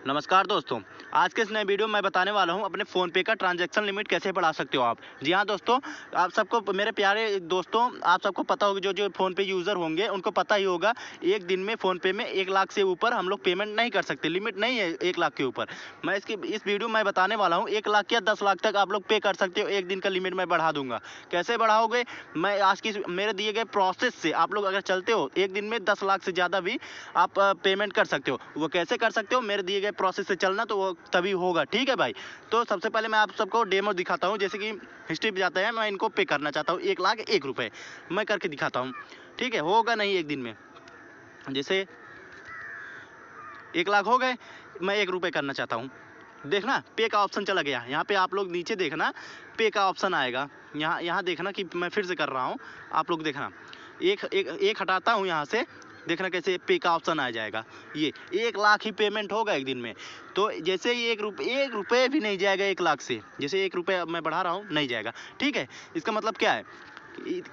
नमस्कार दोस्तों, आज के इस नए वीडियो में मैं बताने वाला हूं अपने फ़ोनपे का ट्रांजैक्शन लिमिट कैसे बढ़ा सकते हो आप। जी हाँ दोस्तों, आप सबको मेरे प्यारे दोस्तों, आप सबको पता होगा, जो जो फ़ोनपे यूज़र होंगे उनको पता ही होगा, एक दिन में फ़ोनपे में 1 लाख से ऊपर हम लोग पेमेंट नहीं कर सकते, लिमिट नहीं है 1 लाख के ऊपर। मैं इस वीडियो में बताने वाला हूँ 1 लाख या 10 लाख तक आप लोग पे कर सकते हो, एक दिन का लिमिट मैं बढ़ा दूँगा। कैसे बढ़ाओगे? मैं आज की मेरे दिए गए प्रोसेस से आप लोग अगर चलते हो, एक दिन में 10 लाख से ज़्यादा भी आप पेमेंट कर सकते हो। वो कैसे कर सकते हो? मेरे दिए गए प्रोसेस से चलना तो वो तभी होगा, ठीक है भाई। तो सबसे पहले मैं आप सबको डेमो दिखाता हूँ, जैसे कि हिस्ट्री पे जाता है, मैं इनको पे करना चाहता हूँ 1 लाख 1 रुपए, मैं करके दिखाता हूँ, ठीक है। होगा नहीं एक दिन में, जैसे 1 लाख हो गए, मैं 1 रुपए करना चाहता हूँ। देखना पे का ऑप्शन चला गया, यहाँ पे आप लोग नीचे देखना पे का ऑप्शन आएगा। यहाँ देखना कि मैं फिर से कर रहा हूँ, आप लोग देखना एक हटाता हूँ यहाँ से, देखना कैसे पे का ऑप्शन आ जाएगा। ये 1 लाख ही पेमेंट होगा एक दिन में। तो जैसे ही 1 रुपये भी नहीं जाएगा 1 लाख से, जैसे 1 रुपये मैं बढ़ा रहा हूँ नहीं जाएगा, ठीक है। इसका मतलब क्या है?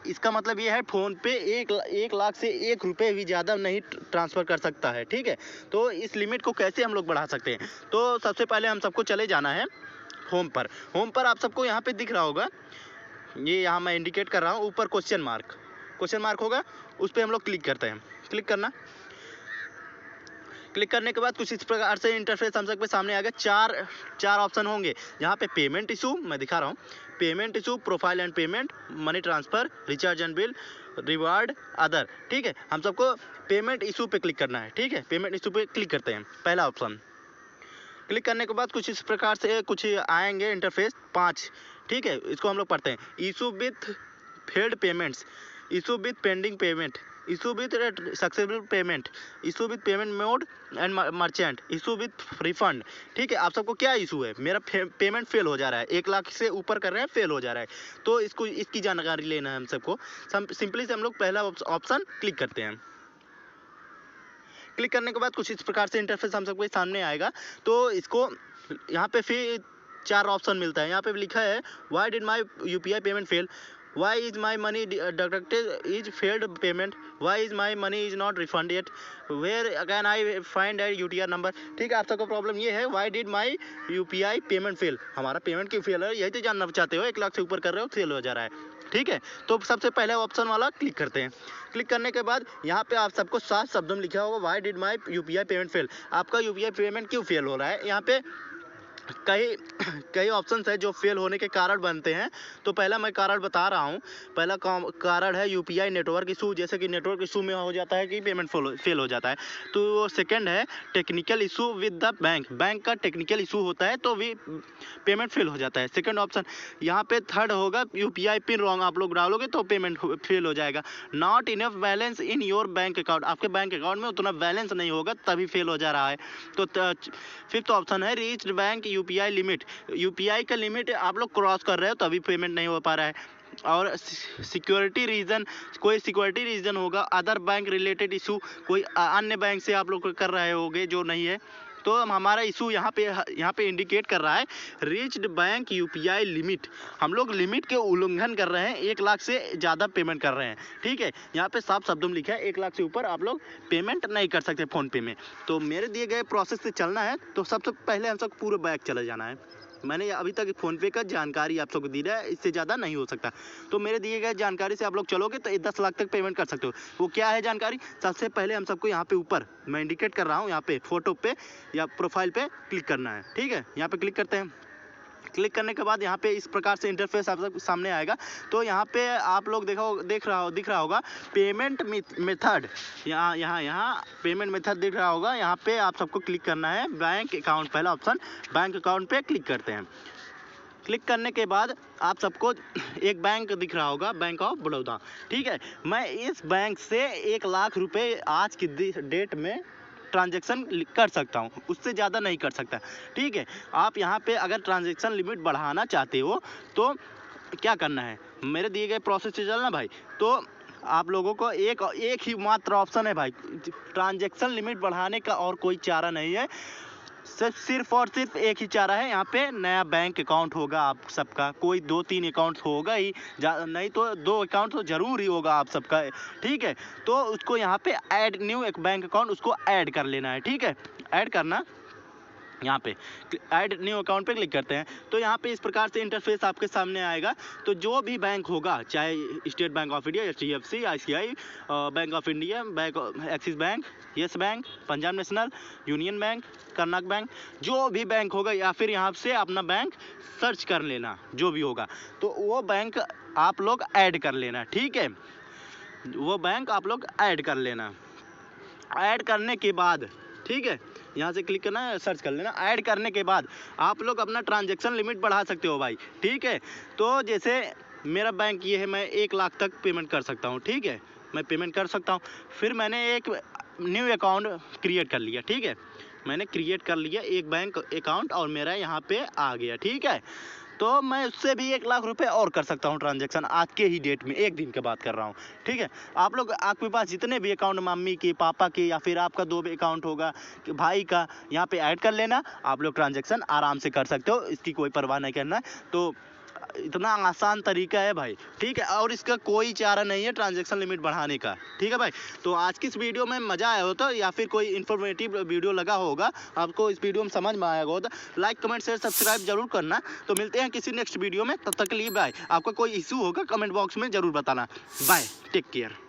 इसका मतलब ये है फ़ोन पे 1 लाख से 1 रुपये भी ज़्यादा नहीं ट्रांसफ़र कर सकता है, ठीक है। तो इस लिमिट को कैसे हम लोग बढ़ा सकते हैं? तो सबसे पहले हम सबको चले जाना है होम पर आप सबको यहाँ पे दिख रहा होगा, ये यहाँ मैं इंडिकेट कर रहा हूँ, ऊपर क्वेश्चन मार्क होगा, उस पर हम लोग क्लिक करते हैं। क्लिक करने के बाद कुछ इस प्रकार से इंटरफेस हम सबके सामने आ गया। चार ऑप्शन होंगे यहाँ पे। पेमेंट इशू मैं दिखा रहा हूँ, payment issue, profile and payment, money transfer, recharge and bill, reward, other, ठीक है। हम सबको पेमेंट इशू पे क्लिक करना है, ठीक है। पेमेंट इशू पे क्लिक करते हैं, पहला ऑप्शन। क्लिक करने के बाद कुछ इस प्रकार से कुछ आएंगे इंटरफेस 5, ठीक है। इसको हम लोग पढ़ते हैं। Issue with failed payments, issue with pending payment, issue with successful payment, issue with payment mode and merchant, issue with refund, ठीक है। आप सबको क्या इशू है? मेरा पेमेंट फेल हो जा रहा है, 1 लाख से ऊपर कर रहे हैं, फेल हो जा रहा है, तो इसकी जानकारी लेना है हम सबको। सिंपली से हम लोग पहला ऑप्शन क्लिक करते हैं। क्लिक करने के बाद कुछ इस प्रकार से इंटरफेस हम सबके सामने आएगा। तो इसको यहाँ पे फिर 4 ऑप्शन मिलता है। यहाँ पे लिखा है why did my UPI payment fail, why is my money deducted is failed payment, why is my money is not refund yet, where can I find at UTR number, ठीक है। आप सबको प्रॉब्लम ये है why did my UPI payment fail, हमारा payment क्यों fail है, यही तो जानना चाहते हो। 1 लाख से ऊपर कर रहे हो, फेल हो जा रहा है, ठीक है। तो सबसे पहले ऑप्शन वाला क्लिक करते हैं। क्लिक करने के बाद यहाँ पे आप सबको 7 शब्दों में लिखा होगा why did my UPI payment fail, आपका यूपीआई पेमेंट क्यों फेल हो रहा है। यहाँ पे कई ऑप्शंस है जो फेल होने के कारण बनते हैं। तो पहला मैं कारण बता रहा हूँ। पहला कारण है यूपीआई नेटवर्क इशू, जैसे कि नेटवर्क इशू में हो जाता है कि पेमेंट फेल हो जाता है। तो सेकंड है technical issue with the bank का टेक्निकल इशू होता है तो भी पेमेंट फेल हो जाता है, सेकंड ऑप्शन। यहाँ पे थर्ड होगा यूपीआई पिन रॉन्ग आप लोग डालोगे तो पेमेंट फेल हो जाएगा। Not enough balance in your bank account, आपके बैंक अकाउंट में उतना बैलेंस नहीं होगा तभी फेल हो जा रहा है। तो फिफ्थ ऑप्शन है reached bank UPI limit, UPI का लिमिट आप लोग क्रॉस कर रहे हो तभी पेमेंट नहीं हो पा रहा है। और सिक्योरिटी रीजन, कोई सिक्योरिटी रीजन होगा। अदर बैंक रिलेटेड इशू, कोई अन्य बैंक से आप लोग कर रहे होगे जो नहीं है। तो हमारा इशू यहाँ पे इंडिकेट कर रहा है रीच्ड बैंक यूपीआई लिमिट, हम लोग लिमिट के उल्लंघन कर रहे हैं, 1 लाख से ज़्यादा पेमेंट कर रहे हैं, ठीक है। यहाँ पे साफ शब्दों में लिखा है 1 लाख से ऊपर आप लोग पेमेंट नहीं कर सकते फ़ोनपे में। तो मेरे दिए गए प्रोसेस से चलना है तो सबसे पहले हम सब पूरे बैक चले जाना है। मैंने अभी तक फ़ोनपे का जानकारी आप सबको दी है, इससे ज़्यादा नहीं हो सकता। तो मेरे दिए गए जानकारी से आप लोग चलोगे तो 10 लाख तक पेमेंट कर सकते हो। वो क्या है जानकारी? सबसे पहले हम सबको यहाँ पे ऊपर मैं इंडिकेट कर रहा हूँ, यहाँ पे फोटो पे या प्रोफाइल पे क्लिक करना है, ठीक है। यहाँ पे क्लिक करते हैं। क्लिक करने के बाद यहाँ पे इस प्रकार से इंटरफेस आप सब सामने आएगा। तो यहाँ पे आप लोग दिख रहा होगा पेमेंट मेथड, यहाँ पेमेंट मेथड दिख रहा होगा। यहाँ पे आप सबको क्लिक करना है बैंक अकाउंट, पहला ऑप्शन बैंक अकाउंट पे क्लिक करते हैं। क्लिक करने के बाद आप सबको एक बैंक दिख रहा होगा, बैंक ऑफ बड़ौदा, ठीक है। मैं इस बैंक से 1 लाख रुपए आज की डेट में ट्रांजैक्शन कर सकता हूँ, उससे ज़्यादा नहीं कर सकता, ठीक है। आप यहाँ पे अगर ट्रांजैक्शन लिमिट बढ़ाना चाहते हो तो क्या करना है, मेरे दिए गए प्रोसेस से चलना भाई। तो आप लोगों को एक ही मात्र ऑप्शन है भाई, ट्रांजैक्शन लिमिट बढ़ाने का और कोई चारा नहीं है। सिर्फ और सिर्फ एक ही चारा है, यहाँ पे नया बैंक अकाउंट होगा आप सबका, कोई 2-3 अकाउंट होगा ही, नहीं तो 2 अकाउंट तो जरूर ही होगा आप सबका, ठीक है। तो उसको यहाँ पे ऐड न्यू एक बैंक अकाउंट उसको ऐड कर लेना है, ठीक है। ऐड करना, यहाँ पे ऐड न्यू अकाउंट पे क्लिक करते हैं तो यहाँ पे इस प्रकार से इंटरफेस आपके सामने आएगा। तो जो भी बैंक होगा, चाहे state bank of India, HDFC, ICI, bank of India, bank axis bank, yes bank, Punjab national, union bank, Karnataka bank, जो भी बैंक होगा या फिर यहाँ से अपना बैंक सर्च कर लेना जो भी होगा, तो वो बैंक आप लोग ऐड कर लेना। ठीक है, वो बैंक आप लोग ऐड कर लेना। ऐड करने के बाद ठीक है, यहाँ से क्लिक करना है, सर्च कर लेना। ऐड करने के बाद आप लोग अपना ट्रांजैक्शन लिमिट बढ़ा सकते हो भाई। ठीक है, तो जैसे मेरा बैंक ये है, मैं 1 लाख तक पेमेंट कर सकता हूँ। ठीक है, मैं पेमेंट कर सकता हूँ। फिर मैंने एक न्यू अकाउंट क्रिएट कर लिया। ठीक है, मैंने क्रिएट कर लिया एक बैंक अकाउंट और मेरा यहाँ पे आ गया। ठीक है, तो मैं उससे भी 1 लाख रुपए और कर सकता हूँ ट्रांजैक्शन आज के ही डेट में, एक दिन के बाद कर रहा हूँ। ठीक है, आप लोग आपके पास जितने भी अकाउंट, मम्मी के, पापा के, या फिर आपका 2 भी अकाउंट होगा कि भाई का, यहाँ पे ऐड कर लेना। आप लोग ट्रांजैक्शन आराम से कर सकते हो, इसकी कोई परवाह नहीं करना। तो इतना आसान तरीका है भाई। ठीक है, और इसका कोई चारा नहीं है ट्रांजैक्शन लिमिट बढ़ाने का। ठीक है भाई, तो आज की इस वीडियो में मज़ा आया हो तो, या फिर कोई इन्फॉर्मेटिव वीडियो लगा होगा आपको, इस वीडियो में समझ में आया होगा तो लाइक, कमेंट, शेयर, सब्सक्राइब जरूर करना। तो मिलते हैं किसी नेक्स्ट वीडियो में, तब तक के लिए बाय। आपका कोई इशू होगा कमेंट बॉक्स में ज़रूर बताना। Bye, take care.